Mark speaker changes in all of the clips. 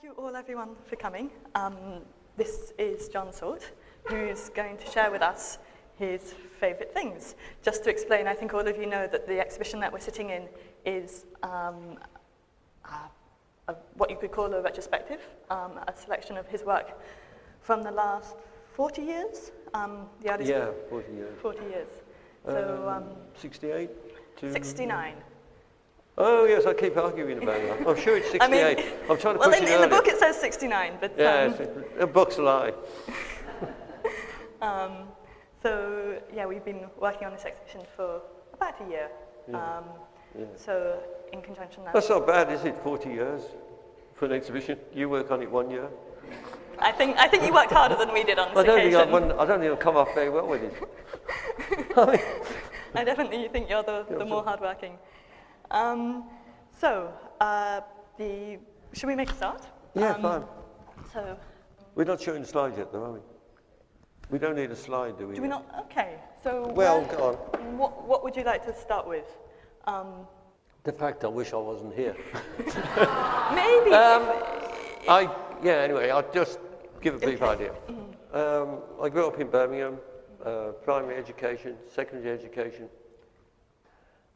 Speaker 1: Thank you all, everyone, for coming. This is John Salt, who's going to share with us his favourite things. Just to explain, I think all of you know that the exhibition that we're sitting in is what you could call a retrospective, a selection of his work from the last 40 years. The artist
Speaker 2: 40 years.
Speaker 1: 40 years. So
Speaker 2: 68?
Speaker 1: 69.
Speaker 2: Oh, yes, I keep arguing about that. I'm sure it's 68. I'm trying to push it
Speaker 1: in the book it says 69, but...
Speaker 2: Yes, the book's a lie.
Speaker 1: So, yeah, we've been working on this exhibition for about a year.
Speaker 2: Yeah.
Speaker 1: So, in conjunction...
Speaker 2: That's not bad, is it, 40 years for an exhibition? You work on it 1 year?
Speaker 1: I think you worked harder than we did on this occasion.
Speaker 2: I don't think I've come off very well with it.
Speaker 1: I definitely think you're the more hardworking. Should we make a start?
Speaker 2: Yeah, fine.
Speaker 1: So,
Speaker 2: we're not showing slides yet, though, are we? We don't need a slide, do we?
Speaker 1: Do we not? Okay. So,
Speaker 2: well, go on.
Speaker 1: What would you like to start with?
Speaker 2: The fact I wish I wasn't here.
Speaker 1: Maybe.
Speaker 2: Anyway, I'll just give a brief idea. I grew up in Birmingham, primary education, secondary education.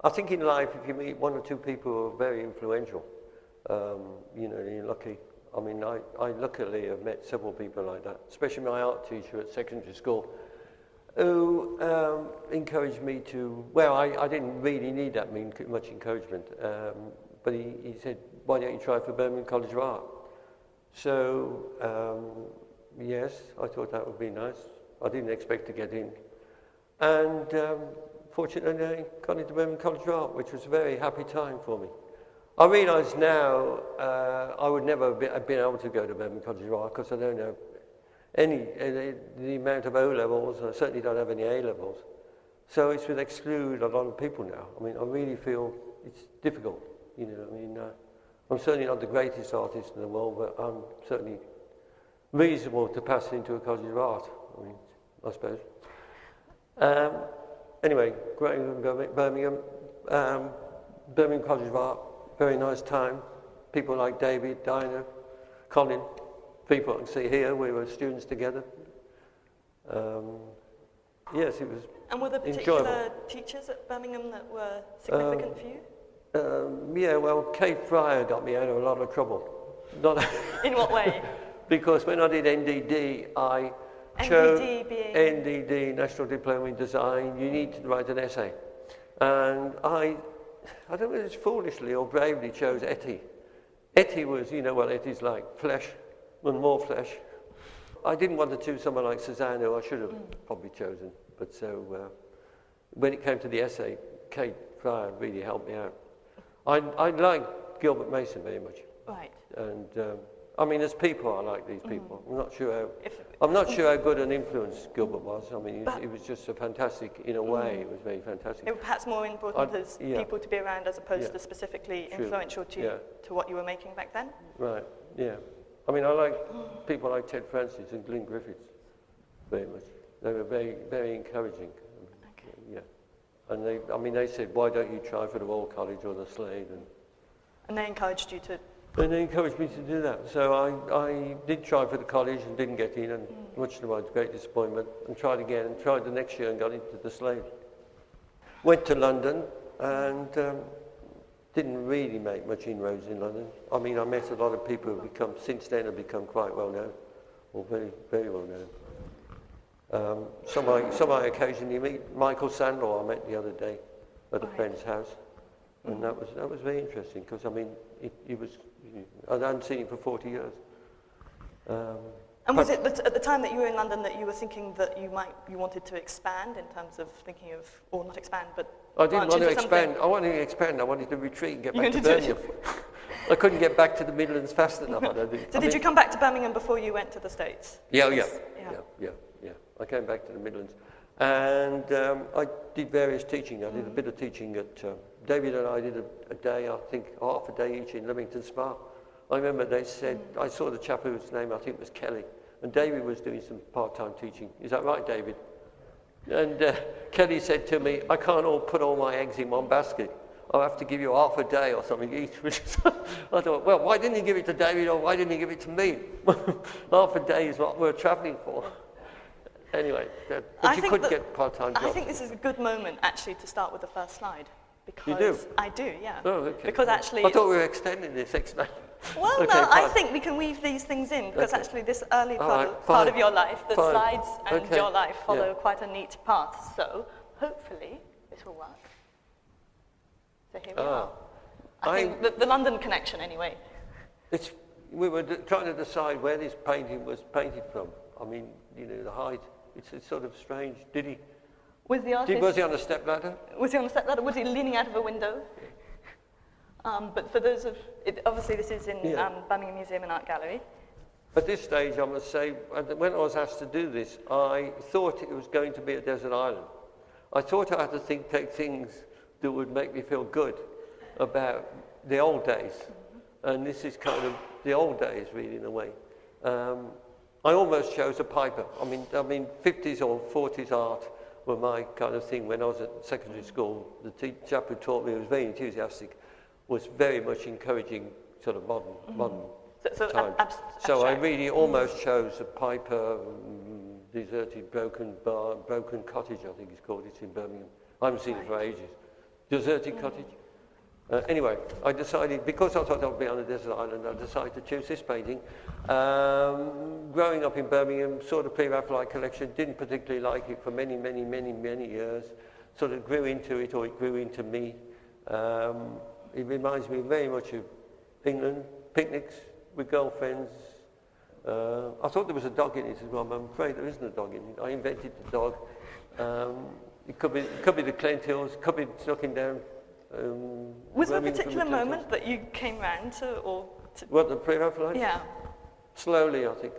Speaker 2: I think in life, if you meet one or two people who are very influential, you're lucky. I mean, I luckily have met several people like that, especially my art teacher at secondary school, who encouraged me to, I didn't really need that much encouragement, but he said, why don't you try for Birmingham College of Art? So, yes, I thought that would be nice. I didn't expect to get in. And fortunately, I got into Birmingham College of Art, which was a very happy time for me. I realise now I would never have been able to go to Birmingham College of Art because I don't have the amount of O-levels, and I certainly don't have any A-levels. So it would exclude a lot of people now. I mean, I really feel it's difficult, I'm certainly not the greatest artist in the world, but I'm certainly reasonable to pass into a College of Art, I suppose. Anyway, growing up in Birmingham, Birmingham College of Art, very nice time. People like David, Dinah, Colin, people I can see here, we were students together. Yes, it was
Speaker 1: And were there particular teachers at Birmingham that were significant for you?
Speaker 2: Kate Fryer got me out of a lot of trouble.
Speaker 1: In what way?
Speaker 2: Because when I did NDD, I chose NDD, National Diploma in Design. You need to write an essay, and I don't know if it's foolishly or bravely chose Etty. Etty was, what Etty's like, flesh and more flesh. I didn't want to choose someone like Suzanne, who I should have probably chosen. But so when it came to the essay, Kate Fryer really helped me out. I like Gilbert Mason very much.
Speaker 1: Right.
Speaker 2: And as people, I like these people. I'm not sure how good an influence Gilbert was. I mean, he was just a fantastic, in a way, it was very fantastic.
Speaker 1: It was perhaps more important as people to be around as opposed to specifically influential to what you were making back then?
Speaker 2: Right, yeah. I mean, I like people like Ted Francis and Glyn Griffiths very much. They were very, very encouraging.
Speaker 1: Okay.
Speaker 2: Yeah. And they said, why don't you try for the Royal College or the Slade?
Speaker 1: And they encouraged you to...
Speaker 2: And they encouraged me to do that. So I did try for the college and didn't get in, and much to my great disappointment, and tried again, and tried the next year and got into the Slade. Went to London and didn't really make much inroads in London. I mean, I met a lot of people who since then have become quite well known, or very, very well known. Some I occasionally meet. Michael Sandor I met the other day at a friend's house, and that was very interesting because he was. I hadn't seen him for 40 years.
Speaker 1: And was it at the time that you were in London that you were thinking that you wanted to expand in terms of thinking of, or not expand, but
Speaker 2: I didn't want to expand. I wanted to expand. I wanted to retreat and get back to Birmingham. I couldn't get back to the Midlands fast enough.
Speaker 1: So did you come back to Birmingham before you went to the States?
Speaker 2: Yeah. I came back to the Midlands, and I did various teaching. I did a bit of teaching at. David and I did a day, I think, half a day each in Leamington Spa. I remember they said, I saw the chap whose name I think was Kelly, and David was doing some part-time teaching. Is that right, David? And Kelly said to me, I can't put all my eggs in one basket. I'll have to give you half a day or something each. Which is, I thought, well, why didn't he give it to David or why didn't he give it to me? Half a day is what we're travelling for. Anyway, but you could get part-time jobs.
Speaker 1: I think this is a good moment, actually, to start with the first slide. Because
Speaker 2: you do?
Speaker 1: I do, yeah.
Speaker 2: Oh, okay.
Speaker 1: Because actually...
Speaker 2: I thought we were extending this explanation.
Speaker 1: Well,
Speaker 2: okay,
Speaker 1: no,
Speaker 2: fine.
Speaker 1: I think we can weave these things in, because
Speaker 2: Okay.
Speaker 1: actually this early part
Speaker 2: fine.
Speaker 1: of your life, the
Speaker 2: Fine.
Speaker 1: slides and
Speaker 2: Okay.
Speaker 1: your life follow
Speaker 2: Yeah.
Speaker 1: quite a neat path. So, hopefully, this will work. So here we are. I think the London connection, anyway.
Speaker 2: We were trying to decide where this painting was painted from. I mean, you know, the height. It's sort of strange. Did he?
Speaker 1: Was the artist...
Speaker 2: Was he on a stepladder?
Speaker 1: Was he on a stepladder? Was he leaning out of a window? But for those of... obviously, this is in Birmingham Museum and Art Gallery.
Speaker 2: At this stage, I must say, when I was asked to do this, I thought it was going to be a desert island. I thought I had to take things that would make me feel good about the old days. And this is kind of the old days, really, in a way. I almost chose a piper. I mean, 50s or 40s art were my kind of thing when I was at secondary school. The chap who taught me, who was very enthusiastic, was very much encouraging sort of modern time. So I really almost chose a piper, deserted, broken cottage, I think it's called. It's in Birmingham. I haven't seen it for ages. Deserted cottage. Anyway, I decided, because I thought I'd be on a desert island, I decided to choose this painting. Growing up in Birmingham, saw the Pre-Raphaelite collection, didn't particularly like it for many years. Sort of grew into it, or it grew into me. It reminds me very much of England, picnics with girlfriends. I thought there was a dog in it as well, but I'm afraid there isn't a dog in it. I invented the dog. It could be the Clentills, could be knocking down.
Speaker 1: Was there a particular moment that you came round to, or...
Speaker 2: What, the Pre-Raphaelite?
Speaker 1: Yeah.
Speaker 2: Slowly, I think.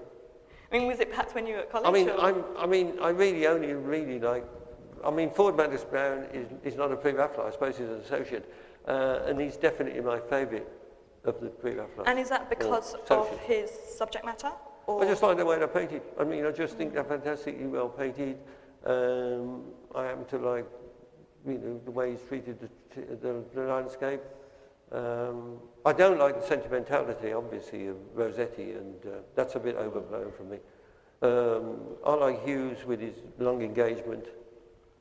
Speaker 1: I mean, was it perhaps when you were at college?
Speaker 2: I really only like... I mean, Ford Magnus Brown is not a Pre-Raphaelite, I suppose he's an associate. And he's definitely my favourite of the Pre-Raphaelites.
Speaker 1: And is that because of his subject matter? Or?
Speaker 2: I just like the way they're painted. I mean, I just think they're fantastically well painted. I happen to like, you know, the way he's treated the landscape. I don't like the sentimentality, obviously, of Rossetti, and that's a bit overblown for me. I like Hughes with his long engagement,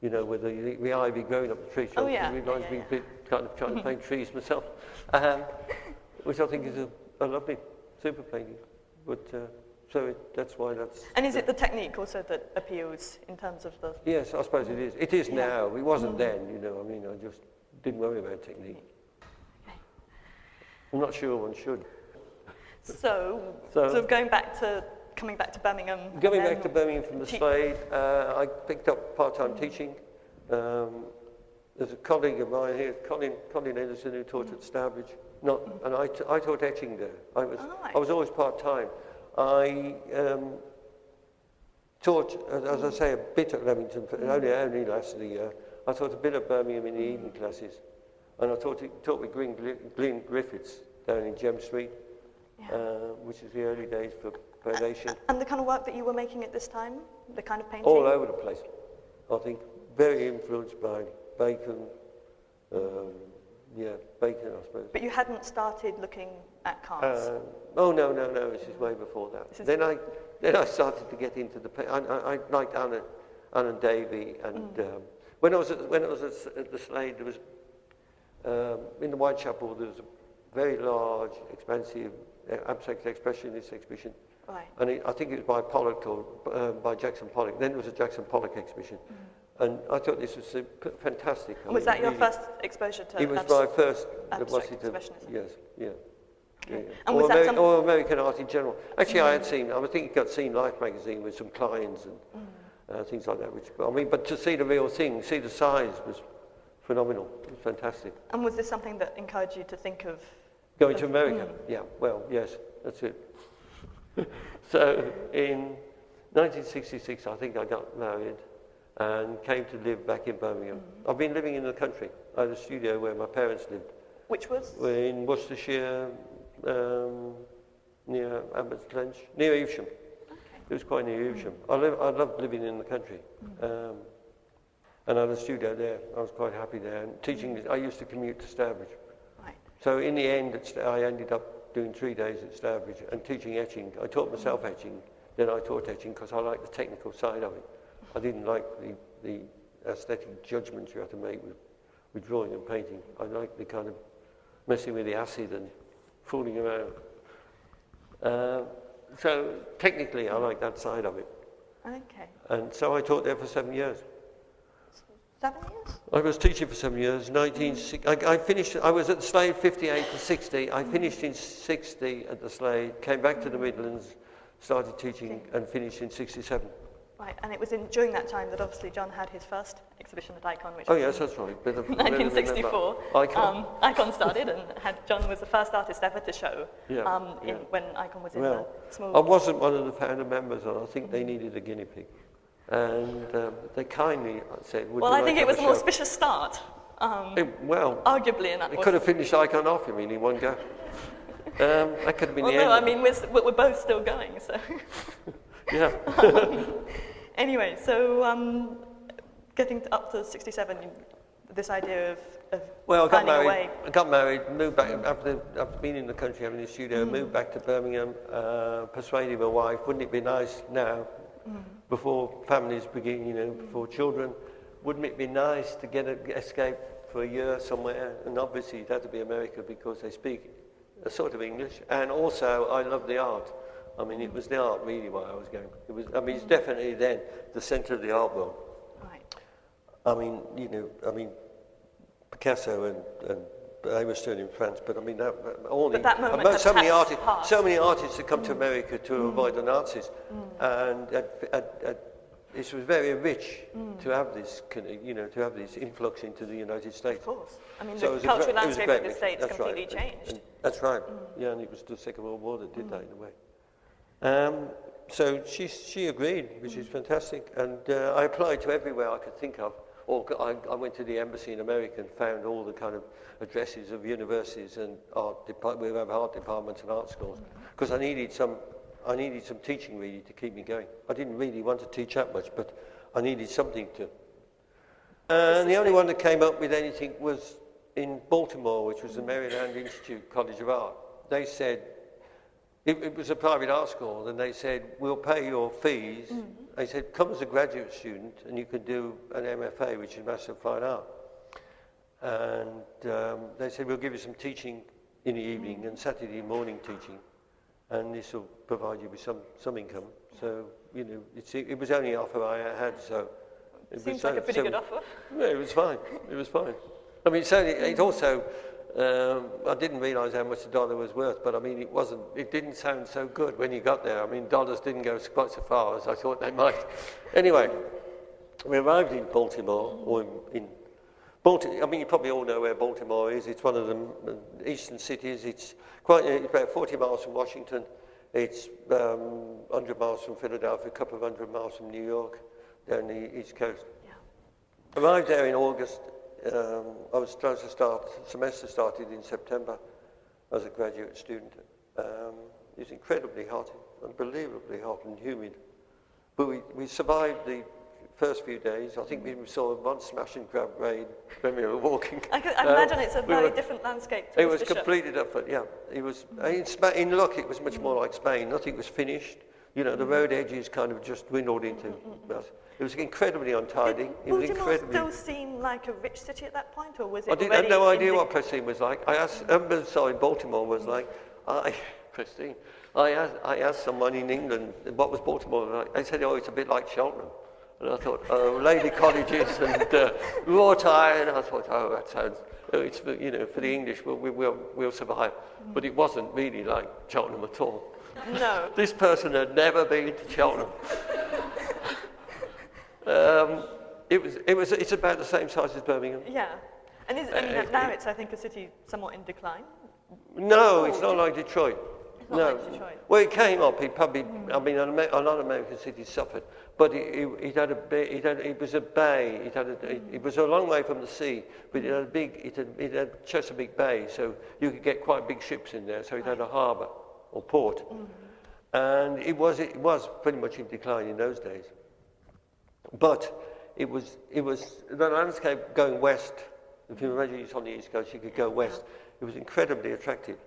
Speaker 2: you know, with the ivy growing up the tree trunk. It reminds me a bit kind of trying to paint trees myself, which I think is a lovely, super painting. But that's why that's...
Speaker 1: And is it the technique also that appeals in terms of the...
Speaker 2: Yes, I suppose it is. It is now. It wasn't then, you know. I mean, I just didn't worry about technique. Okay. I'm not sure one should.
Speaker 1: So coming back to Birmingham...
Speaker 2: Going back to Birmingham from the Slade, I picked up part-time teaching. There's a colleague of mine here, Colin Edison, who taught at Stourbridge. And I taught etching there. I was always part-time. I taught, as I say, a bit at Leamington, only lasted a year. I taught a bit at Birmingham in the evening classes. And I taught with Glyn Griffiths down in Gem Street, which is the early days for predation.
Speaker 1: And the kind of work that you were making at this time? The kind of painting?
Speaker 2: All over the place, I think. Very influenced by Bacon. Bacon, I suppose.
Speaker 1: But you hadn't started looking at cars?
Speaker 2: No, this is way before that. Then I started to get into the paint. I liked Anna and Davy, and when I was at the Slade, there was in the Whitechapel there was a very large, expensive abstract expressionist exhibition.
Speaker 1: Right.
Speaker 2: And I think it was by Pollock or by Jackson Pollock. Then there was a Jackson Pollock exhibition. And I thought this was fantastic.
Speaker 1: And was that your first exposure to...
Speaker 2: It was my first...
Speaker 1: expressionism?
Speaker 2: Yes, yeah.
Speaker 1: Okay. And was that
Speaker 2: or American art in general. Actually, I think I got seen Life magazine with some clients and things like that. But to see the real thing, see the size was phenomenal. It was fantastic.
Speaker 1: And was this something that encouraged you to think of...
Speaker 2: Going to America? Yeah, well, yes, that's it. So in 1966, I think I got married and came to live back in Birmingham. I've been living in the country. I had a studio where my parents lived.
Speaker 1: Which was?
Speaker 2: We're in Worcestershire, near Abbots Glench, near Evesham. Okay. It was quite near Evesham. I loved living in the country. and I had a studio there. I was quite happy there. And teaching, I used to commute to Stourbridge.
Speaker 1: Right.
Speaker 2: So in the end, I ended up doing 3 days at Stourbridge and teaching etching. I taught myself etching, then I taught etching because I liked the technical side of it. I didn't like the aesthetic judgments you have to make with drawing and painting. I liked the kind of messing with the acid and fooling around. So technically, I like that side of it.
Speaker 1: Okay.
Speaker 2: And so I taught there for 7 years.
Speaker 1: 7 years?
Speaker 2: I was teaching for 7 years. I finished. I was at the Slade 58 to 60. I finished in 60 at the Slade. Came back to the Midlands, started teaching, and finished in 67.
Speaker 1: Right, and it was during that time that obviously John had his first exhibition at Ikon, which
Speaker 2: Oh
Speaker 1: was
Speaker 2: yes, that's right.
Speaker 1: 1964.
Speaker 2: Ikon.
Speaker 1: Ikon started, and John was the first artist ever to show when Ikon was in the small.
Speaker 2: I wasn't one of the founder members, and I think they needed a guinea pig. And they kindly said, would
Speaker 1: well,
Speaker 2: you
Speaker 1: I
Speaker 2: like
Speaker 1: think
Speaker 2: to
Speaker 1: it was
Speaker 2: have
Speaker 1: an
Speaker 2: a show?
Speaker 1: auspicious start. Arguably, in that
Speaker 2: It could have finished Ikon off, in one go. That could have been the end.
Speaker 1: No, I mean, we're both still going, so.
Speaker 2: Yeah.
Speaker 1: Anyway, so getting up to 67, this idea of finding a way.
Speaker 2: I got married, moved back after being in the country having a studio, moved back to Birmingham, persuaded my wife, wouldn't it be nice now, before families begin, before children, wouldn't it be nice to escape for a year somewhere? And obviously it had to be America because they speak a sort of English, and also I love the art. I mean, it was the art really why I was going. It's definitely then the centre of the art world.
Speaker 1: Right.
Speaker 2: I mean, Picasso and they were still in France, but I mean,
Speaker 1: that moment
Speaker 2: so many artists had come to America to avoid the Nazis, and it was very rich to have this, to have this influx into the United States.
Speaker 1: Of course. I mean, the cultural landscape of the States completely changed.
Speaker 2: And that's right. Yeah, and it was the Second World War that did that in a way. So she agreed, which is fantastic, and I applied to everywhere I could think of. Or I went to the embassy in America and found all the kind of addresses of universities and we have art departments and art schools, because I needed some teaching really to keep me going. I didn't really want to teach that much, but I needed something to. And the only one that came up with anything was in Baltimore, which was the Maryland Institute College of Art. They said, it was a private art school, and they said, we'll pay your fees. They said, come as a graduate student, and you can do an MFA, which is Master of Fine Art. And they said, we'll give you some teaching in the evening and Saturday morning teaching, and this will provide you with some income. So, it was only an offer I had, so...
Speaker 1: Seems like a pretty good offer.
Speaker 2: Yeah, it was fine. It was fine. I mean, it also... I didn't realise how much the dollar was worth, but I mean, it didn't sound so good when you got there. I mean, dollars didn't go quite so far as I thought they might. Anyway, we arrived in Baltimore, or in Baltimore. I mean, you probably all know where Baltimore is. It's one of the eastern cities. It's about 40 miles from Washington. It's 100 miles from Philadelphia, a couple of 100 miles from New York, down the East Coast. Yeah. Arrived there in August. I was trying to semester started in September as a graduate student. It was incredibly hot, unbelievably hot and humid. But we survived the first few days. I think we saw one smash and grab raid when we were walking.
Speaker 1: I imagine it's a very different landscape.
Speaker 2: It was completely different, yeah. It was, in look, it was much more like Spain. Nothing was finished. The road edges kind of just dwindled into... It was incredibly untidy.
Speaker 1: Did Baltimore still seem like a rich city at that point, or was it
Speaker 2: I had no idea what Pristine was like. Baltimore was like. Pristine. I asked someone in England what was Baltimore like. They said, it's a bit like Cheltenham. And I thought, lady cottages and wrought iron. I thought, that sounds... It's for the English, we'll survive. But it wasn't really like Cheltenham at all.
Speaker 1: No.
Speaker 2: This person had never been to Cheltenham. It's about the same size as Birmingham.
Speaker 1: Yeah, and now it's, I think, a city somewhat in decline.
Speaker 2: No, it's not like Detroit.
Speaker 1: It's not like Detroit.
Speaker 2: Well, it came up. It probably. I mean, a lot of American cities suffered, but it was a bay. It was a long way from the sea, but it had Chesapeake Bay, so you could get quite big ships in there. So it had a harbour or port, and it was pretty much in decline in those days. But it was the landscape going west. If you imagine it's on the east coast, you could go west. It was incredibly attractive.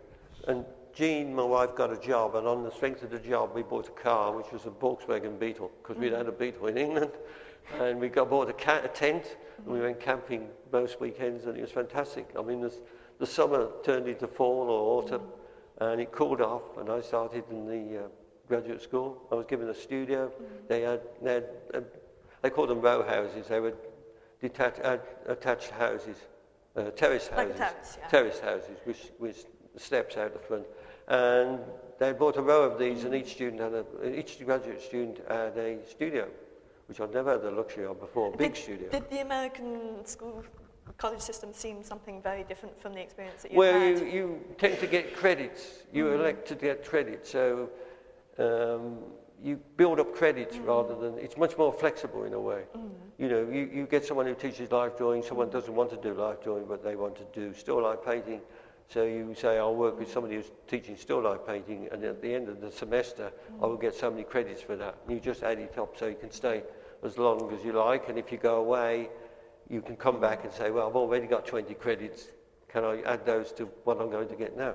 Speaker 2: And Jean, my wife, got a job, and on the strength of the job, we bought a car, which was a Volkswagen Beetle, because we'd had a Beetle in England. And we bought a tent, and we went camping most weekends, and it was fantastic. I mean, the summer turned into fall or autumn, and it cooled off, and I started in the graduate school. I was given a studio. They called them row houses. They were attached houses, terrace houses.
Speaker 1: Like terrace, yeah.
Speaker 2: Terrace houses with steps out the front. And they bought a row of these, and each graduate student had a studio, which I'd never had the luxury of before. Big studio.
Speaker 1: Did the American college system seem something very different from the experience that you had?
Speaker 2: Well, you tend to get credits. You elect to get credits, so you build up credits rather than... It's much more flexible in a way. You know, you get someone who teaches life drawing, someone doesn't want to do life drawing, but they want to do still life painting. So you say, I'll work with somebody who's teaching still life painting, and at the end of the semester, I will get so many credits for that. And you just add it up so you can stay as long as you like, and if you go away, you can come back and say, well, I've already got 20 credits. Can I add those to what I'm going to get now?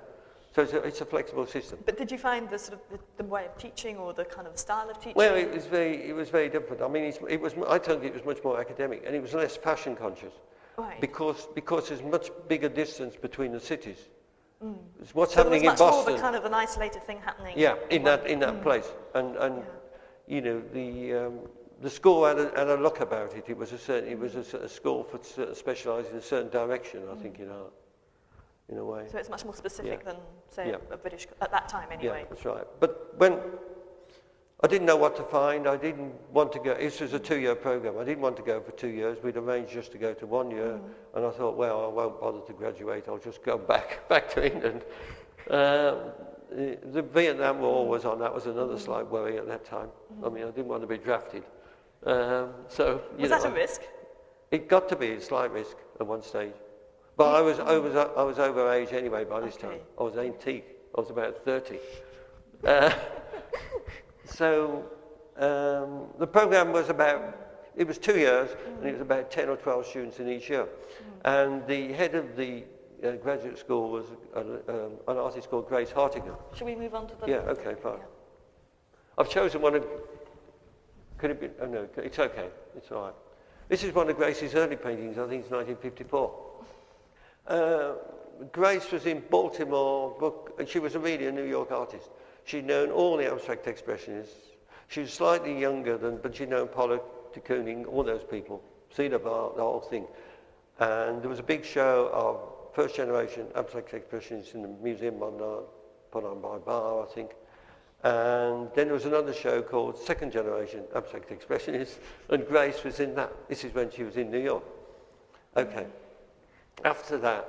Speaker 2: So it's a flexible system.
Speaker 1: But did you find the sort of the way of teaching or the kind of style of teaching?
Speaker 2: Well, it was very different. I mean, I think it was much more academic, and it was less fashion conscious.
Speaker 1: Right.
Speaker 2: Because there's much bigger distance between the cities. What's
Speaker 1: so
Speaker 2: happening
Speaker 1: there
Speaker 2: in
Speaker 1: was much
Speaker 2: Boston?
Speaker 1: More of a kind of an isolated thing happening.
Speaker 2: Yeah, in that place, and you know the school had a look about it. It was a school for specialised in a certain direction. I think in art, in a way.
Speaker 1: So it's much more specific than say a British at that time anyway.
Speaker 2: Yeah, that's right. But when I didn't know what to find. I didn't want to go. This was a 2-year program. I didn't want to go for 2 years. We'd arranged just to go to 1 year, and I thought, well, I won't bother to graduate. I'll just go back to England. The Vietnam War was on. That was another slight worry at that time. I mean, I didn't want to be drafted. So
Speaker 1: was that a risk?
Speaker 2: It got to be a slight risk at one stage, but I was over age anyway by this time. I was antique. I was about 30. So the program was it was 2 years, and it was about 10 or 12 students in each year. And the head of the graduate school was an artist called Grace Hartigan.
Speaker 1: Should we move on to the...
Speaker 2: Yeah, okay, fine. Yeah. I've chosen one of... Could it be... Oh, no, it's okay. It's all right. This is one of Grace's early paintings. I think it's 1954. Grace was in Baltimore, and she was really a New York artist. She'd known all the abstract expressionists. She was slightly younger but she'd known Pollock, de Kooning, all those people, Cedar Bar, the whole thing. And there was a big show of first generation abstract expressionists in the Museum Modern Art, put on by Bar, I think. And then there was another show called Second Generation Abstract Expressionists, and Grace was in that. This is when she was in New York. Okay. After that,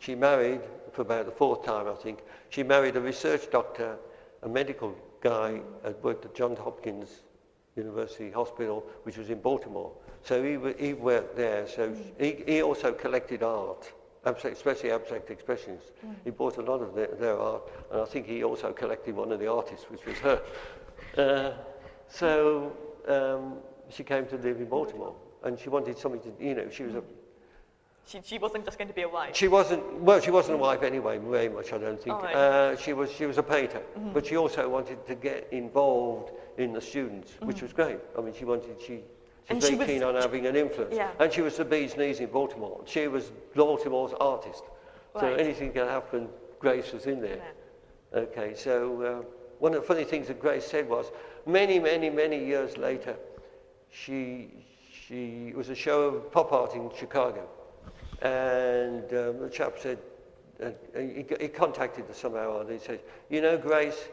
Speaker 2: she married, for about the 4th time, I think, she married a research doctor, a medical guy, had worked at Johns Hopkins University Hospital, which was in Baltimore. So he worked there. So he also collected art, especially abstract expressions. He bought a lot of their art, and I think he also collected one of the artists, which was her. So she came to live in Baltimore, and she wanted something to, she was a...
Speaker 1: She wasn't just going to be a wife.
Speaker 2: She wasn't a wife anyway, very much, I don't think.
Speaker 1: Oh, right.
Speaker 2: She was a painter, but she also wanted to get involved in the students, which was great. I mean, she was very keen on having an influence.
Speaker 1: Yeah.
Speaker 2: And she was the bee's knees in Baltimore. She was Baltimore's artist.
Speaker 1: Right.
Speaker 2: So anything can happen, Grace was in there. Yeah. Okay, so one of the funny things that Grace said was, many, many, many years later, she was a show of pop art in Chicago. And the chap said, he contacted her somehow, and he said, you know, Grace,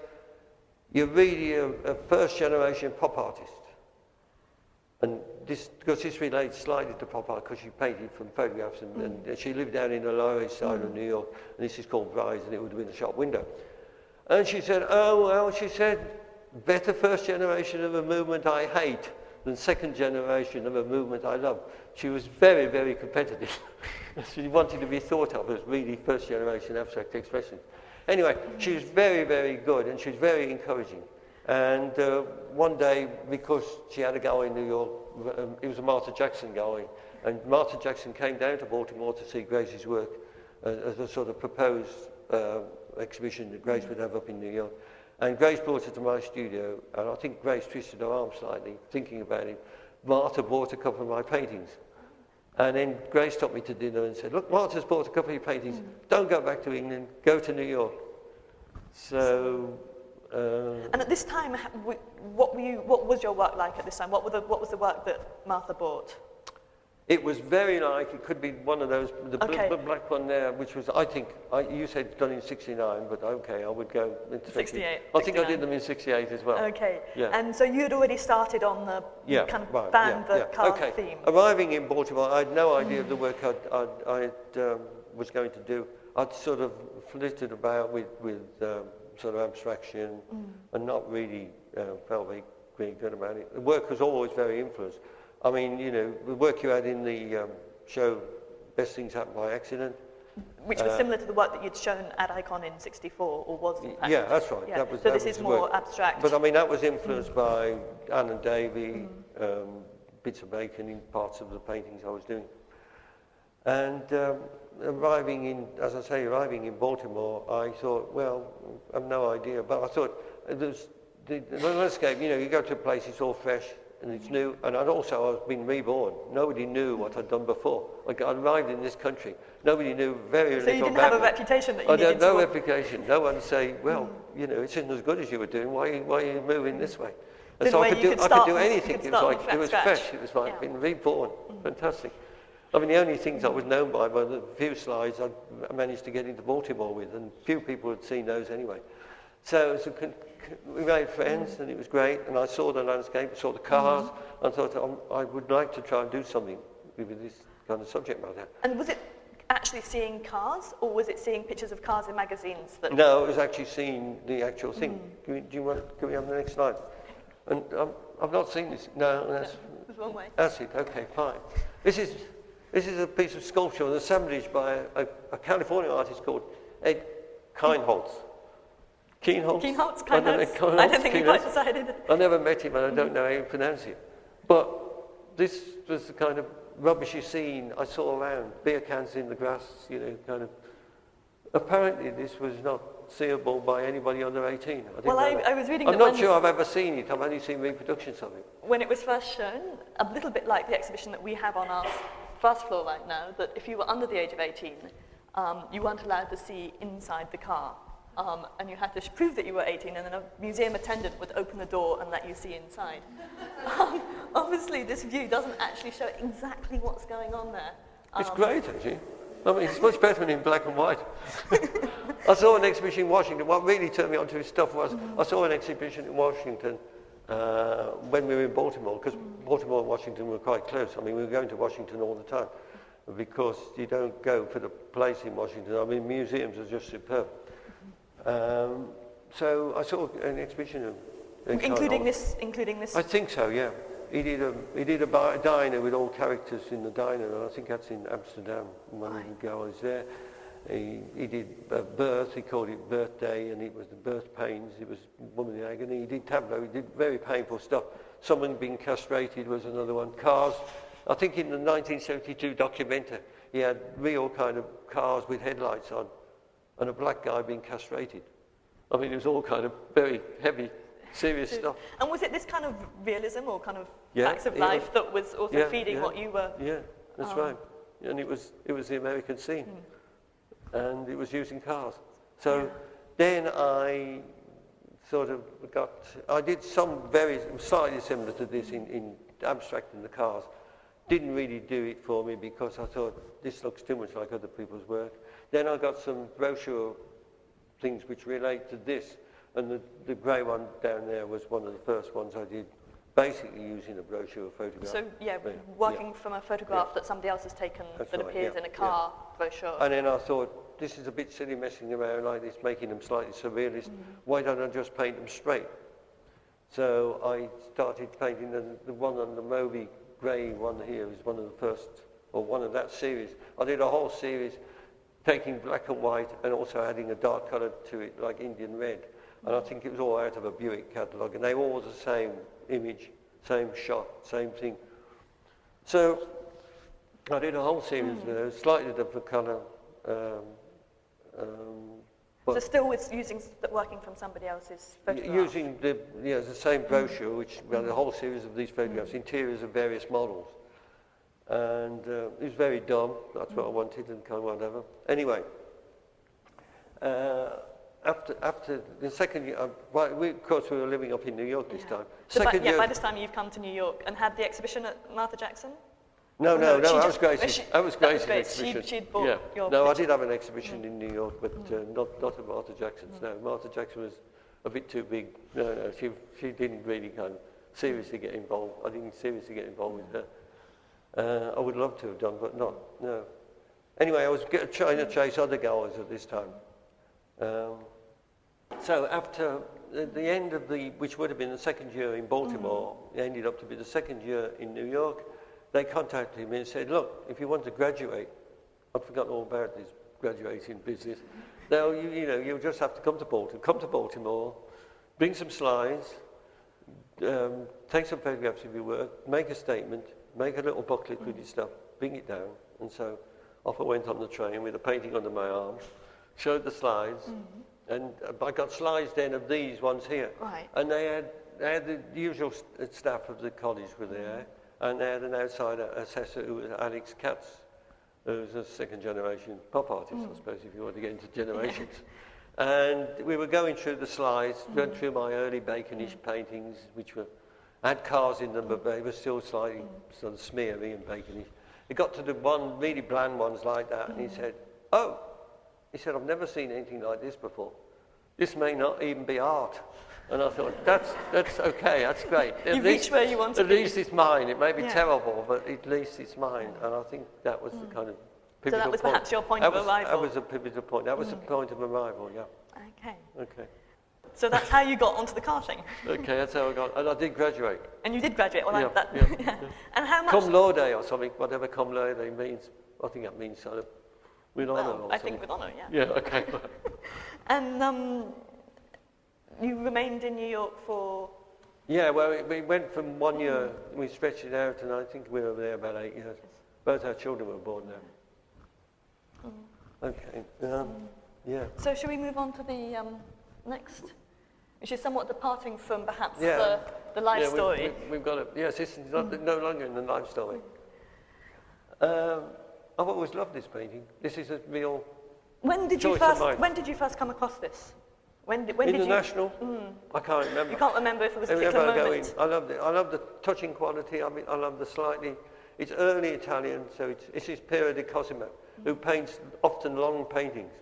Speaker 2: you're really a first-generation pop artist. And because this relates slightly to pop art, because she painted from photographs, and she lived down in the Lower East Side of New York, and this is called Brides, and it would have been a shop window. And she said, oh, well, she said, better first generation of a movement I hate than second generation of a movement I love. She was very, very competitive. She wanted to be thought of as really first generation abstract expression. Anyway, she was very, very good, and she was very encouraging. And one day, because she had to go in New York he was a Martha Jackson guy, and Martha Jackson came down to Baltimore to see Grace's work as a sort of proposed exhibition that Grace would have up in New York. And Grace brought it to my studio, and I think Grace twisted her arm slightly, thinking about it. Martha bought a couple of my paintings. And then Grace took me to dinner and said, look, Martha's bought a couple of your paintings. Don't go back to England, go to New York. So...
Speaker 1: and at this time, what was your work like at this time? What was the work that Martha bought?
Speaker 2: It was very like, it could be one of those, the black one there, which was, I think, you said done in 69, but okay, I would go into
Speaker 1: 68.
Speaker 2: I think I did them in 68 as well.
Speaker 1: Okay,
Speaker 2: yeah.
Speaker 1: And so you'd already started on the kind of band the car theme.
Speaker 2: Arriving in Baltimore, I had no idea of the work I was going to do. I'd sort of flitted about with sort of abstraction and not really felt very good about it. The work was always very influenced. I mean, you know, the work you had in the show, Best Things Happen by Accident.
Speaker 1: Which was similar to the work that you'd shown at Ikon in 64, or was in fact.
Speaker 2: Yeah, that's right.
Speaker 1: Yeah.
Speaker 2: That was,
Speaker 1: so
Speaker 2: that
Speaker 1: this
Speaker 2: was
Speaker 1: is more
Speaker 2: work.
Speaker 1: abstract.
Speaker 2: But I mean, that was influenced by Anne and Davy, bits of bacon in parts of the paintings I was doing. And arriving in Baltimore, I thought, well, I've no idea. But I thought, the landscape, you know, you go to a place, it's all fresh, and it's new, and I was being reborn. Nobody knew what I'd done before. Like, I arrived in this country, nobody knew very little about me.
Speaker 1: So you didn't have a reputation that you needed
Speaker 2: no reputation. No one say, well, you know, it isn't as good as you were doing. Why are you moving this way? And so I could do anything. It was fresh. It was like being reborn. Fantastic. I mean, the only things I was known by were the few slides I managed to get into Baltimore with, and few people had seen those anyway. So we made friends, and it was great, and I saw the landscape, saw the cars, and thought I would like to try and do something with this kind of subject matter.
Speaker 1: And was it actually seeing cars, or was it seeing pictures of cars in magazines?
Speaker 2: No, it was actually seeing the actual thing. Can we have the next slide? And I've not seen this. No,
Speaker 1: there's one way.
Speaker 2: That's it. Okay, fine. This is a piece of sculpture assemblaged by a California artist called Ed Keinholz.
Speaker 1: Keinholz? I don't think we quite decided.
Speaker 2: I never met him, and I don't know how you pronounce it. But this was the kind of rubbishy scene I saw around. Beer cans in the grass, you know, kind of. Apparently, this was not seeable by anybody under 18.
Speaker 1: I was reading
Speaker 2: I'm not sure I've ever seen it. I've only seen reproductions of it.
Speaker 1: When it was first shown, a little bit like the exhibition that we have on our first floor right now, that if you were under the age of 18, you weren't allowed to see inside the car. And you had to prove that you were 18, and then a museum attendant would open the door and let you see inside. Obviously, this view doesn't actually show exactly what's going on there.
Speaker 2: It's great, actually. I mean, it's much better than in black and white. I saw an exhibition in Washington. What really turned me onto his stuff was I saw an exhibition in Washington when we were in Baltimore, because Baltimore and Washington were quite close. I mean, we were going to Washington all the time because you don't go for the place in Washington. I mean, museums are just superb. So I saw an exhibition of
Speaker 1: including this.
Speaker 2: I think so. Yeah, he did a diner with all characters in the diner, and I think that's in Amsterdam. One of the guys there. He did a birth. He called it Birthday, and it was the birth pains. It was woman in agony. He did tableau. He did very painful stuff. Someone being castrated was another one. Cars. I think in the 1972 documentary, he had real kind of cars with headlights on, and a black guy being castrated. I mean, it was all kind of very heavy, serious stuff.
Speaker 1: And was it this kind of realism or kind of facts of life that was also feeding what you were?
Speaker 2: Yeah, that's right. And it was the American scene, and it was using cars. So then I sort of I did some very slightly similar to this in abstracting the cars. Didn't really do it for me because I thought this looks too much like other people's work. Then I got some brochure things which relate to this, and the grey one down there was one of the first ones I did, basically using a brochure photograph.
Speaker 1: So working from a photograph that somebody else has taken that appears in a car brochure.
Speaker 2: And then I thought, this is a bit silly messing around like this, making them slightly surrealist. Why don't I just paint them straight? So I started painting the one on the Moby grey one here is one of the first, or one of that series. I did a whole series taking black and white and also adding a dark colour to it, like Indian red. And I think it was all out of a Buick catalogue, and they were all the same image, same shot, same thing, So I did a whole series of those, slightly different colour.
Speaker 1: So still with working from somebody else's photograph?
Speaker 2: Using the same brochure, which ran a whole series of these photographs, interiors of various models. And it was very dumb, that's what I wanted, and kind of whatever. Anyway, after the second year, of course we were living up in New York this time.
Speaker 1: So by this time you've come to New York and had the exhibition at Martha Jackson?
Speaker 2: No, I was Gracie's exhibition.
Speaker 1: She'd bought your
Speaker 2: No,
Speaker 1: picture.
Speaker 2: I did have an exhibition in New York, but not at Martha Jackson's. No, Martha Jackson was a bit too big. No, she didn't really kind of seriously get involved. I didn't seriously get involved with her. I would love to have done, but not, no. Anyway, I was trying to chase other goers at this time. So after the end of which would have been the second year in Baltimore, it ended up to be the second year in New York. They contacted me and said, look, if you want to graduate, I'd forgotten all about this graduating business. You'll just have to come to Baltimore, bring some slides, take some photographs of your work, make a statement, make a little booklet with your stuff, bring it down. And so off I went on the train with a painting under my arm, showed the slides, and I got slides then of these ones here.
Speaker 1: Right.
Speaker 2: And they had the usual staff of the college were there. And they had an outside assessor who was Alex Katz, who was a second generation pop artist, I suppose, if you want to get into generations. And we were going through the slides, went through my early Baconish paintings, which had cars in them, but they were still slightly sort of smeary and Baconish. It got to the one really bland ones like that, and he said, I've never seen anything like this before. This may not even be art. And I thought, that's okay, that's great.
Speaker 1: You reached where you want to be.
Speaker 2: At least it's mine. It may be terrible, but at least it's mine. And I think that was the kind of pivotal point.
Speaker 1: So that was perhaps your point of arrival?
Speaker 2: That was a pivotal point. That was the point of arrival, yeah. Okay.
Speaker 1: So that's how you got onto the karting?
Speaker 2: Okay, that's how I got. And I did graduate.
Speaker 1: And you did graduate? Well,
Speaker 2: yeah.
Speaker 1: And how much?
Speaker 2: Cum laude or something, whatever cum laude means. I think that means sort of with honour or something.
Speaker 1: I think with honour, yeah.
Speaker 2: Yeah, okay.
Speaker 1: And you remained in New York for...
Speaker 2: Yeah, well, we went from 1 year, we stretched it out, and I think we were there about 8 years. Both our children were born there. Okay, yeah.
Speaker 1: So should we move on to the next, which is somewhat departing from perhaps the life story?
Speaker 2: We've got it. Yes, this is no longer in the life story. I've always loved this painting. This is a real
Speaker 1: When did you first come across this? When did you...
Speaker 2: National? I can't remember.
Speaker 1: You can't remember if it was a particular moment?
Speaker 2: I loved it. I love the touching quality. I mean, I love the slightly... It's early Italian, so it's his Piero di Cosimo, who paints often long paintings.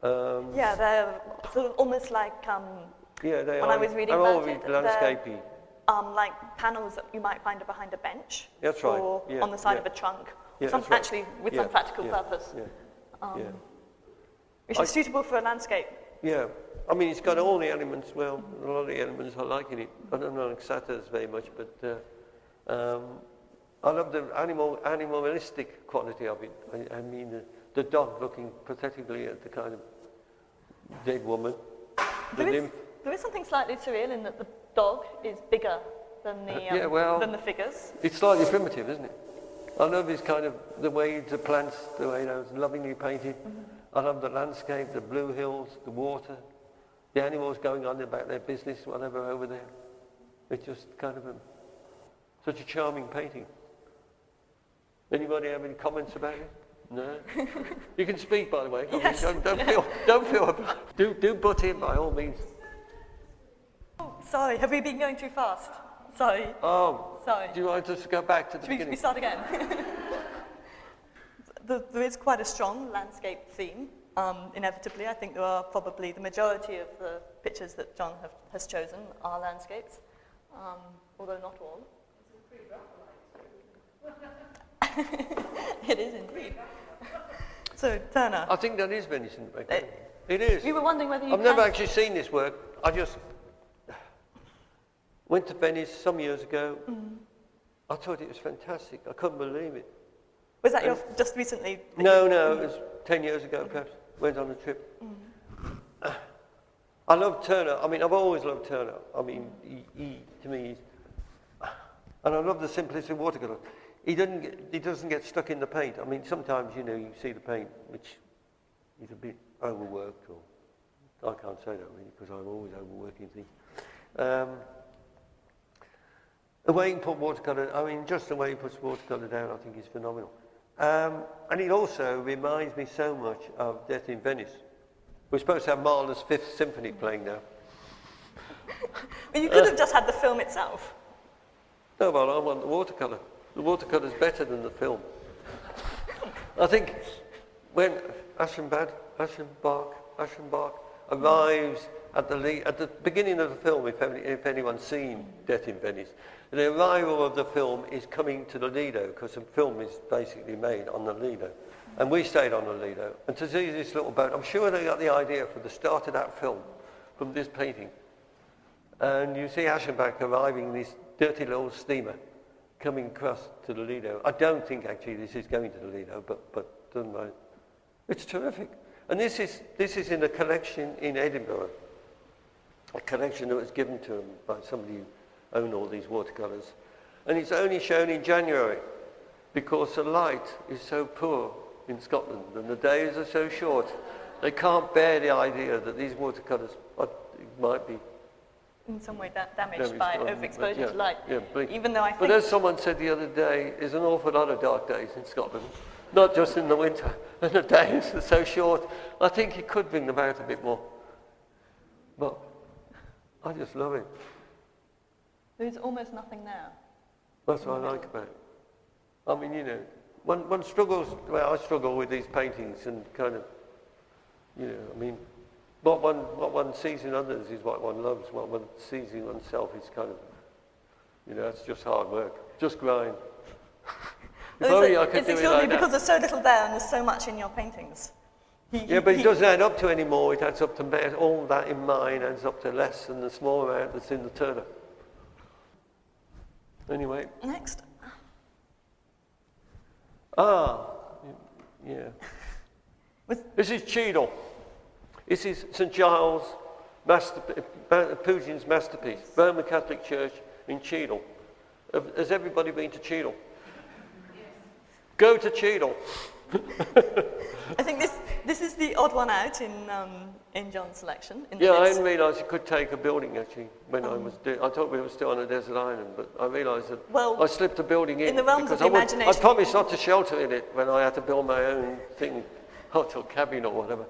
Speaker 1: They're sort of almost like...
Speaker 2: yeah, they
Speaker 1: when
Speaker 2: are.
Speaker 1: I was reading about it,
Speaker 2: landscapey.
Speaker 1: Like panels that you might find behind a bench.
Speaker 2: That's right.
Speaker 1: Or on the side of a trunk.
Speaker 2: Yeah,
Speaker 1: actually, with some practical purpose. Which is suitable for a landscape.
Speaker 2: Yeah, I mean, it's got all the elements, a lot of the elements I like in it. I don't know Satyrs very much, but I love the animalistic quality of it. I mean, the dog looking pathetically at the kind of dead woman.
Speaker 1: There is something slightly surreal in that the dog is bigger than the figures.
Speaker 2: It's slightly primitive, isn't it? I love this kind of, the way the plants, the way it's lovingly painted. I love the landscape, the blue hills, the water, the animals going on about their business, whatever, over there. It's just kind of such a charming painting. Anybody have any comments about it? No? You can speak, by the way.
Speaker 1: Yes.
Speaker 2: I mean, don't feel do butt in by all means.
Speaker 1: Oh, sorry, have we been going too fast? Sorry.
Speaker 2: Oh,
Speaker 1: sorry.
Speaker 2: Do you want us to go back to the beginning?
Speaker 1: Should we start again? There is quite a strong landscape theme. Inevitably, I think there are probably the majority of the pictures that John has chosen are landscapes, although not all. It is indeed. So, Turner.
Speaker 2: I think that is Venice. It is.
Speaker 1: We were wondering whether
Speaker 2: I've never actually seen this work. I just went to Venice some years ago. I thought it was fantastic. I couldn't believe it.
Speaker 1: Was that just recently?
Speaker 2: No, it was 10 years ago perhaps. Went on a trip. I love Turner. I mean, I've always loved Turner. I mean, he to me, And I love the simplicity of watercolour. He doesn't get stuck in the paint. I mean, sometimes, you see the paint, which is a bit overworked, or I can't say that really, because I'm always overworking things. The way he put watercolour, I mean, just the way he puts watercolour down, I think is phenomenal. And it also reminds me so much of Death in Venice. We're supposed to have Mahler's Fifth Symphony playing now.
Speaker 1: Well, you could have just had the film itself.
Speaker 2: No, well, I want the watercolour. The watercolour's better than the film. I think when Aschenbach arrives at the beginning of the film, if anyone's seen Death in Venice, the arrival of the film is coming to the Lido, because the film is basically made on the Lido. And we stayed on the Lido. And to see this little boat, I'm sure they got the idea for the start of that film from this painting. And you see Aschenbach arriving in this dirty little steamer coming across to the Lido. I don't think actually this is going to the Lido, but doesn't matter. It's terrific. And this is in a collection in Edinburgh, a collection that was given to him by somebody who owned all these watercolours. And it's only shown in January because the light is so poor in Scotland and the days are so short. They can't bear the idea that these watercolours might be
Speaker 1: in some way damaged by overexposure to light.
Speaker 2: Yeah,
Speaker 1: even though I think...
Speaker 2: But as someone said the other day, there's an awful lot of dark days in Scotland, not just in the winter, and the days are so short. I think it could bring them out a bit more. But I just love it.
Speaker 1: There's almost nothing now.
Speaker 2: That's what I like about it. I mean, one struggles, well, I struggle with these paintings and kind of, I mean, what one sees in others is what one loves. What one sees in oneself is kind of, it's just hard work. Just grind. If only I could do it like that.
Speaker 1: Because there's so little there and there's so much in your paintings.
Speaker 2: But it doesn't add up to any more. It adds up to all that in mine adds up to less than the small amount that's in the Turner. Anyway.
Speaker 1: Next.
Speaker 2: Yeah. This is Cheadle. This is St Giles' Pugin's masterpiece, Roman Catholic Church in Cheadle. Has everybody been to Cheadle? Yes. Go to Cheadle.
Speaker 1: I think this is the odd one out in John's selection.
Speaker 2: I didn't realise you could take a building actually when I was doing. I thought we were still on a desert island, but I realised that I slipped a building in
Speaker 1: the realms of the imagination.
Speaker 2: I promised not to shelter in it when I had to build my own thing, hotel cabin or whatever.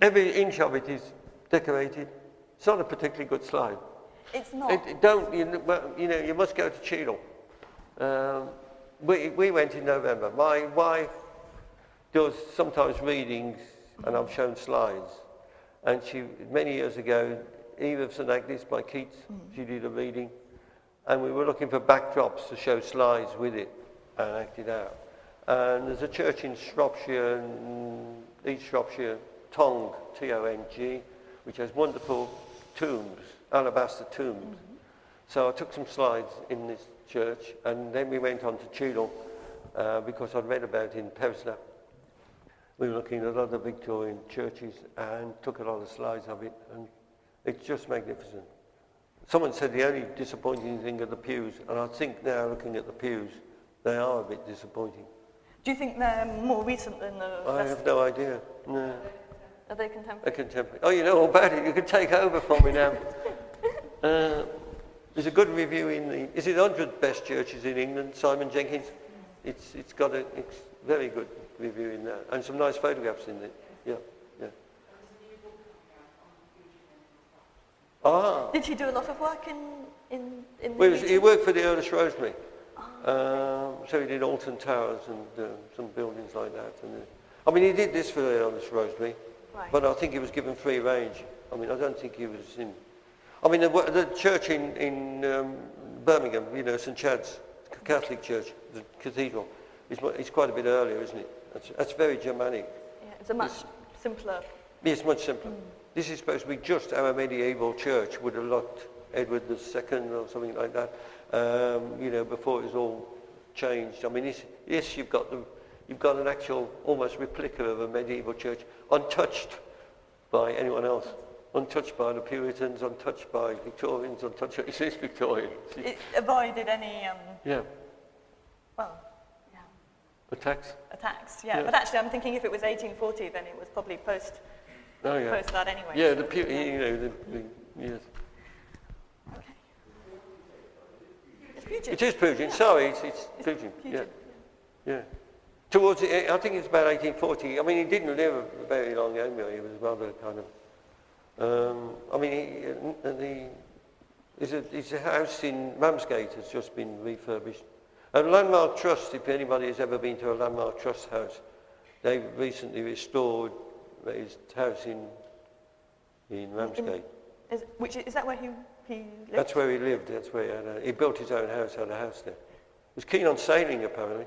Speaker 2: Every inch of it is decorated. It's not a particularly good slide.
Speaker 1: It's not.
Speaker 2: You must go to Cheadle. We went in November. My wife does sometimes readings, and I've shown slides. And many years ago, Eve of St Agnes by Keats, she did a reading, and we were looking for backdrops to show slides with it and act it out. And there's a church in Shropshire, East Shropshire, Tong, T-O-N-G, which has wonderful tombs, alabaster tombs. So I took some slides in this church, and then we went on to Cheadle, because I'd read about it in Pesna. We were looking at other Victorian churches and took a lot of slides of it, and it's just magnificent. Someone said the only disappointing thing are the pews, and I think now, looking at the pews, they are a bit disappointing.
Speaker 1: Do you think they're more recent than the rest?
Speaker 2: I have no idea. No.
Speaker 1: Are they contemporary?
Speaker 2: They're contemporary. Oh, you know all about it. You can take over from me now. There's a good review is it 100 Best Churches in England, Simon Jenkins? It's very good review in that, and some nice photographs in it. Yeah.
Speaker 1: Did he do a lot of work in
Speaker 2: he worked for the Earl of Rosemary. So he did Alton Towers and some buildings like that. And he did this for the Earl of Rosemary, but I think he was given free range. I don't think he was in... the church in Birmingham, St Chad's Catholic Church, the cathedral, is quite a bit earlier, isn't it? That's very Germanic.
Speaker 1: Yeah, it's a much simpler...
Speaker 2: Yes, much simpler. This is supposed to be just how a medieval church would have looked, Edward II or something like that, before it was all changed. Yes, you've got an actual, almost replica of a medieval church, untouched by anyone else. untouched by the Puritans, untouched by Victorians, untouched. It is Victorian.
Speaker 1: It avoided any.
Speaker 2: Yeah.
Speaker 1: Well, yeah.
Speaker 2: Attacks.
Speaker 1: Attacks. Yeah.
Speaker 2: Yeah.
Speaker 1: But actually, I'm thinking if it was 1840, then it was probably post.
Speaker 2: Oh yeah.
Speaker 1: Post that anyway.
Speaker 2: Yeah,
Speaker 1: so,
Speaker 2: you know, the yes.
Speaker 1: Okay. It's Pugin.
Speaker 2: It is Pugin.
Speaker 1: Yeah.
Speaker 2: Sorry, it's Pugin.
Speaker 1: Pugin.
Speaker 2: Yeah. Towards it, I think it's about 1840. I mean, he didn't live very long anyway. He was rather kind of. I mean, his house in Ramsgate has just been refurbished. And Landmark Trust, if anybody has ever been to a Landmark Trust house, they've recently restored his house in Ramsgate.
Speaker 1: Is that where he lived?
Speaker 2: That's where he lived. That's where he built his own house, had a house there. He was keen on sailing, apparently.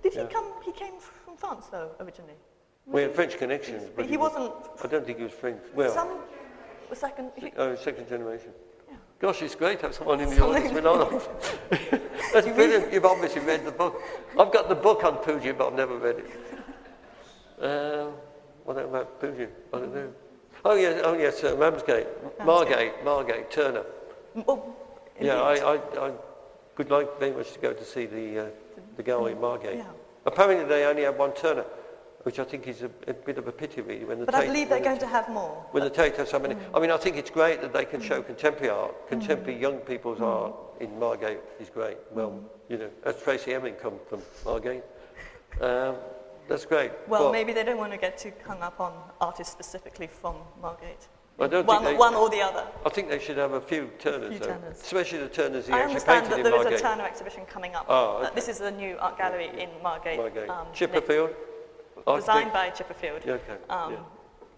Speaker 1: Did he come? He came from France, though, originally.
Speaker 2: We had French connections,
Speaker 1: but he wasn't.
Speaker 2: I don't think he was French. Well,
Speaker 1: second.
Speaker 2: Second generation.
Speaker 1: Yeah.
Speaker 2: Gosh, it's great to have someone in the audience with honor. That's brilliant. You've obviously read the book. I've got the book on Pugin, but I've never read it. What about Pugin? I don't know. Oh yes, Ramsgate, Margate, Turner.
Speaker 1: Well,
Speaker 2: yeah, I would like very much to go to see the gallery in Margate.
Speaker 1: Yeah.
Speaker 2: Apparently they only have one Turner, which I think is a bit of a pity really.
Speaker 1: But I believe they're going to have more.
Speaker 2: When the Tate has so many, I mean, I think it's great that they can show contemporary art. Contemporary young people's art in Margate is great. Well, you know, as Tracy Emin come from Margate. That's great.
Speaker 1: Well,
Speaker 2: but
Speaker 1: maybe they don't want to get too hung up on artists specifically from Margate.
Speaker 2: I don't
Speaker 1: one,
Speaker 2: think
Speaker 1: one or the other.
Speaker 2: I think they should have a few Turners, especially the Turners he
Speaker 1: I
Speaker 2: actually
Speaker 1: understand
Speaker 2: painted
Speaker 1: that
Speaker 2: in
Speaker 1: there
Speaker 2: Margate.
Speaker 1: is a Turner exhibition coming up.
Speaker 2: Oh, okay.
Speaker 1: This is a new art gallery in Margate.
Speaker 2: Chipperfield?
Speaker 1: Designed by Chipperfield.
Speaker 2: Yeah, okay.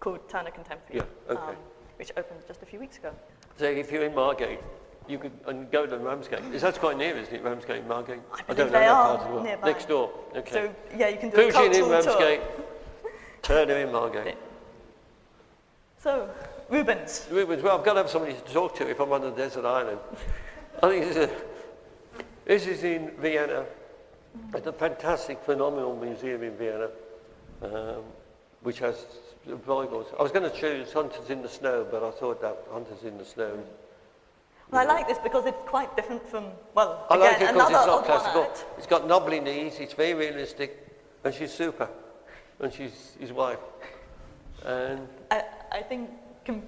Speaker 1: Called Turner Contemporary.
Speaker 2: Yeah, okay.
Speaker 1: Which opened just a few weeks ago.
Speaker 2: So if you're in Margate, you could go to Ramsgate. That's quite near, isn't it, Ramsgate and Margate?
Speaker 1: I
Speaker 2: don't know
Speaker 1: they
Speaker 2: that
Speaker 1: are
Speaker 2: part as well.
Speaker 1: nearby.
Speaker 2: Next door, okay.
Speaker 1: So, yeah, you can do
Speaker 2: Pugin
Speaker 1: a cultural
Speaker 2: in Ramsgate,
Speaker 1: tour.
Speaker 2: Turner in Margate.
Speaker 1: So, Rubens.
Speaker 2: Well, I've got to have somebody to talk to if I'm on a desert island. I think this is in Vienna. It's a fantastic, phenomenal museum in Vienna, which has rivals. I was going to choose Hunters in the Snow, but I thought that Hunters in the Snow.
Speaker 1: Well, I like this because it's quite different from, well,
Speaker 2: I like
Speaker 1: again,
Speaker 2: it because
Speaker 1: another
Speaker 2: it's not
Speaker 1: odd
Speaker 2: classical.
Speaker 1: one out.
Speaker 2: It's got knobbly knees, it's very realistic, and she's super. And she's his wife. And
Speaker 1: I think,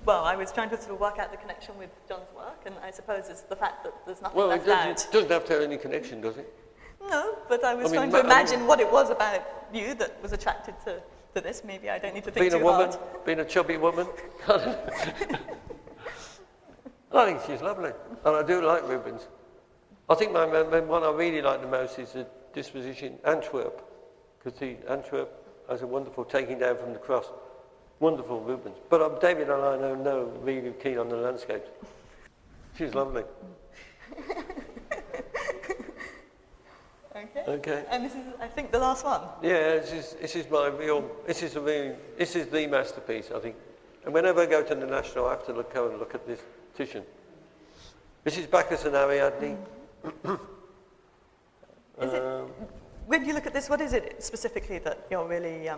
Speaker 1: well, I was trying to sort of work out the connection with John's work, and I suppose it's the fact that there's nothing left out.
Speaker 2: It doesn't have to have any connection, does it?
Speaker 1: No, but I was trying to imagine what it was about you that was attracted to this. Maybe I don't need to think too hard.
Speaker 2: Being a chubby woman. I think she's lovely, and I do like Rubens. I think one I really like the most is the disposition Antwerp, because Antwerp has a wonderful taking down from the cross, wonderful Rubens. But David and I know really keen on the landscapes. She's lovely. Okay.
Speaker 1: And this is, I think, the last one.
Speaker 2: Yeah, this is the masterpiece, I think. And whenever I go to the National, I have to go and look at this Titian. This is Bacchus and Ariadne.
Speaker 1: When you look at this, what is it specifically that you're really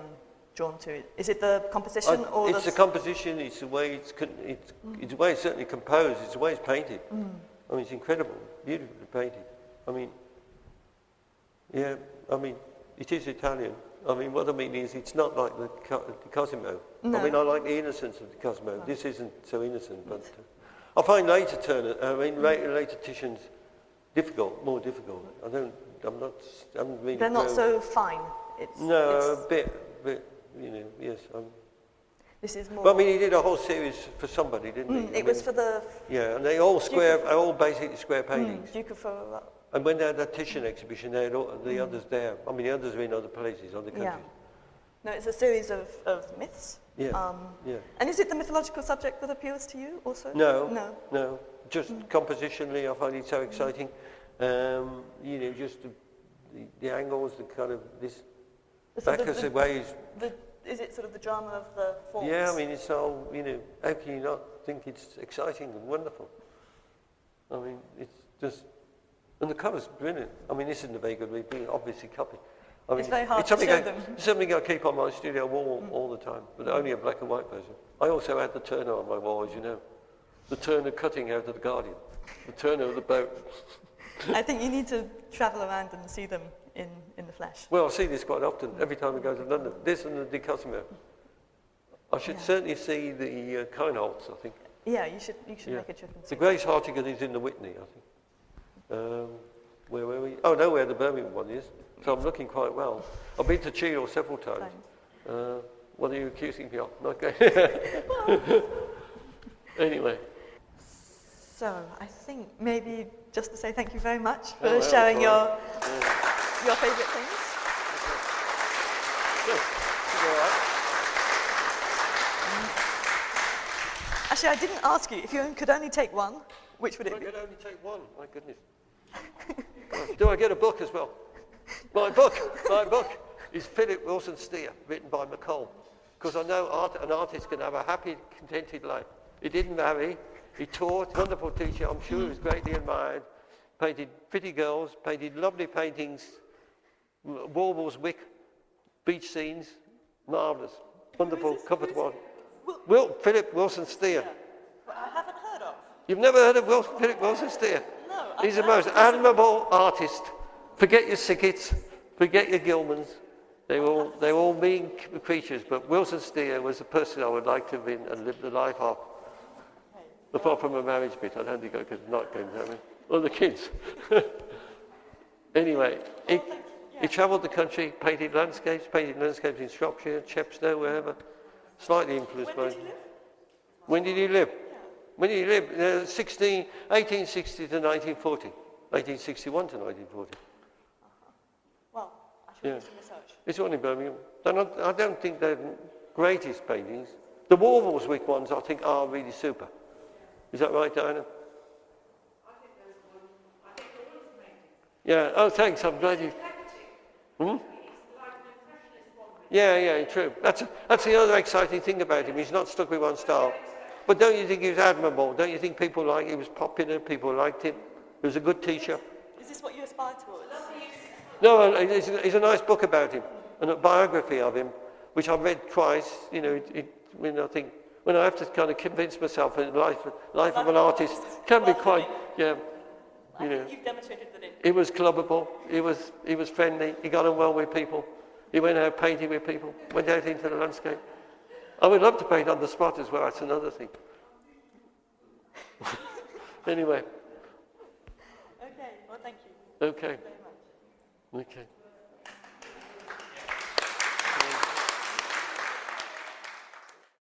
Speaker 1: drawn to? Is it the composition or
Speaker 2: it's the composition? It's the way it's the way it's certainly composed. It's the way it's painted. I mean, it's incredible, beautifully painted. I mean, yeah. I mean, it is Italian. I mean, what I mean is, it's not like the Cosimo.
Speaker 1: No.
Speaker 2: I mean, I like the innocence of the Cosimo. This isn't so innocent, but I find later Titian's more difficult.
Speaker 1: They're not so fine.
Speaker 2: A bit, you know, yes.
Speaker 1: This is more.
Speaker 2: But I mean, he did a whole series for somebody, didn't he?
Speaker 1: It was for the.
Speaker 2: Yeah, and they all basically square paintings.
Speaker 1: Duke of Ferrara.
Speaker 2: And when they had that Titian exhibition, they had all the others there. I mean, the others are in other places, other countries.
Speaker 1: Yeah. No, it's a series of myths.
Speaker 2: Yeah.
Speaker 1: And is it the mythological subject that appeals to you also?
Speaker 2: No. Just compositionally, I find it so exciting. You know, just the angles, the kind of this. Bacchus ways.
Speaker 1: Is it sort of the drama of the forms?
Speaker 2: Yeah, I mean, it's all, you know, how can you not think it's exciting and wonderful? I mean, it's just, and the colour's brilliant. I mean, this isn't a very good reading, obviously copy. I mean,
Speaker 1: It's very hard to show them.
Speaker 2: It's something I keep on my studio wall all the time, but only a black and white version. I also had the Turner on my wall, as you know. The Turner cutting out of the Guardian. The Turner of the boat.
Speaker 1: I think you need to travel around and see them in the flesh.
Speaker 2: Well, I see this quite often, every time I go to London. This and the De Cosimo. I should certainly see the Kineholts, I think.
Speaker 1: Yeah, you should make a trip and see.
Speaker 2: The Grace Hartigan is in the Whitney, I think. Where were we? Oh, no, where the Birmingham one is. So I'm looking quite well. I've been to Cheadle several times. What are you accusing me of? Not going. Anyway.
Speaker 1: So I think maybe just to say thank you very much for sharing your favourite things. Actually, I didn't ask you. If you could only take one, which would it be?
Speaker 2: I could only take one. My goodness. Do I get a book as well? My book is Philip Wilson Steer, written by McCall. Because I know an artist can have a happy, contented life. He didn't marry. He taught, wonderful teacher, I'm sure he was greatly admired, painted pretty girls, painted lovely paintings, Warbles Wick, beach scenes, marvellous, wonderful, covered one. Philip Wilson Steer.
Speaker 1: Well, I haven't heard of.
Speaker 2: You've never heard of Philip Wilson Steer?
Speaker 1: No.
Speaker 2: He's the most admirable artist. Forget your Sickett's, forget your Gilmans. They're all mean creatures, but Wilson Steer was the person I would like to have been and lived the life of. Apart from a marriage bit, I don't think I could not go into that. Well, the kids. Anyway, he travelled the country, painted landscapes in Shropshire, Chepstow, wherever. Slightly influenced by... When did he live? When did he live? 1860 to 1940. 1861 to 1940.
Speaker 1: Well, I should do some research.
Speaker 2: It's one in Birmingham. I don't think they're the greatest paintings. The Warbles Wick ones, I think, are really super. Is that right, Diana?
Speaker 3: I think there's one. I think there was a painting.
Speaker 2: Yeah. Oh, thanks. I'm glad you. Yeah, true. That's the other exciting thing about him. He's not stuck with one style. But don't you think he was admirable? Don't you think people he was popular? People liked him. He was a good teacher.
Speaker 1: Is this what you aspire towards?
Speaker 2: No, it's a nice book about him, and a biography of him, which I've read twice. You know, I think. When I have to kind of convince myself that the life of an artist can be quite, you know.
Speaker 1: You've demonstrated that
Speaker 2: he was clubbable, he was friendly, he got on well with people, he went out painting with people, went out into the landscape. I would love to paint on the spot as well, that's another thing. Anyway.
Speaker 1: Okay, well thank you.
Speaker 2: Okay.
Speaker 1: Thank you very much.
Speaker 2: Okay.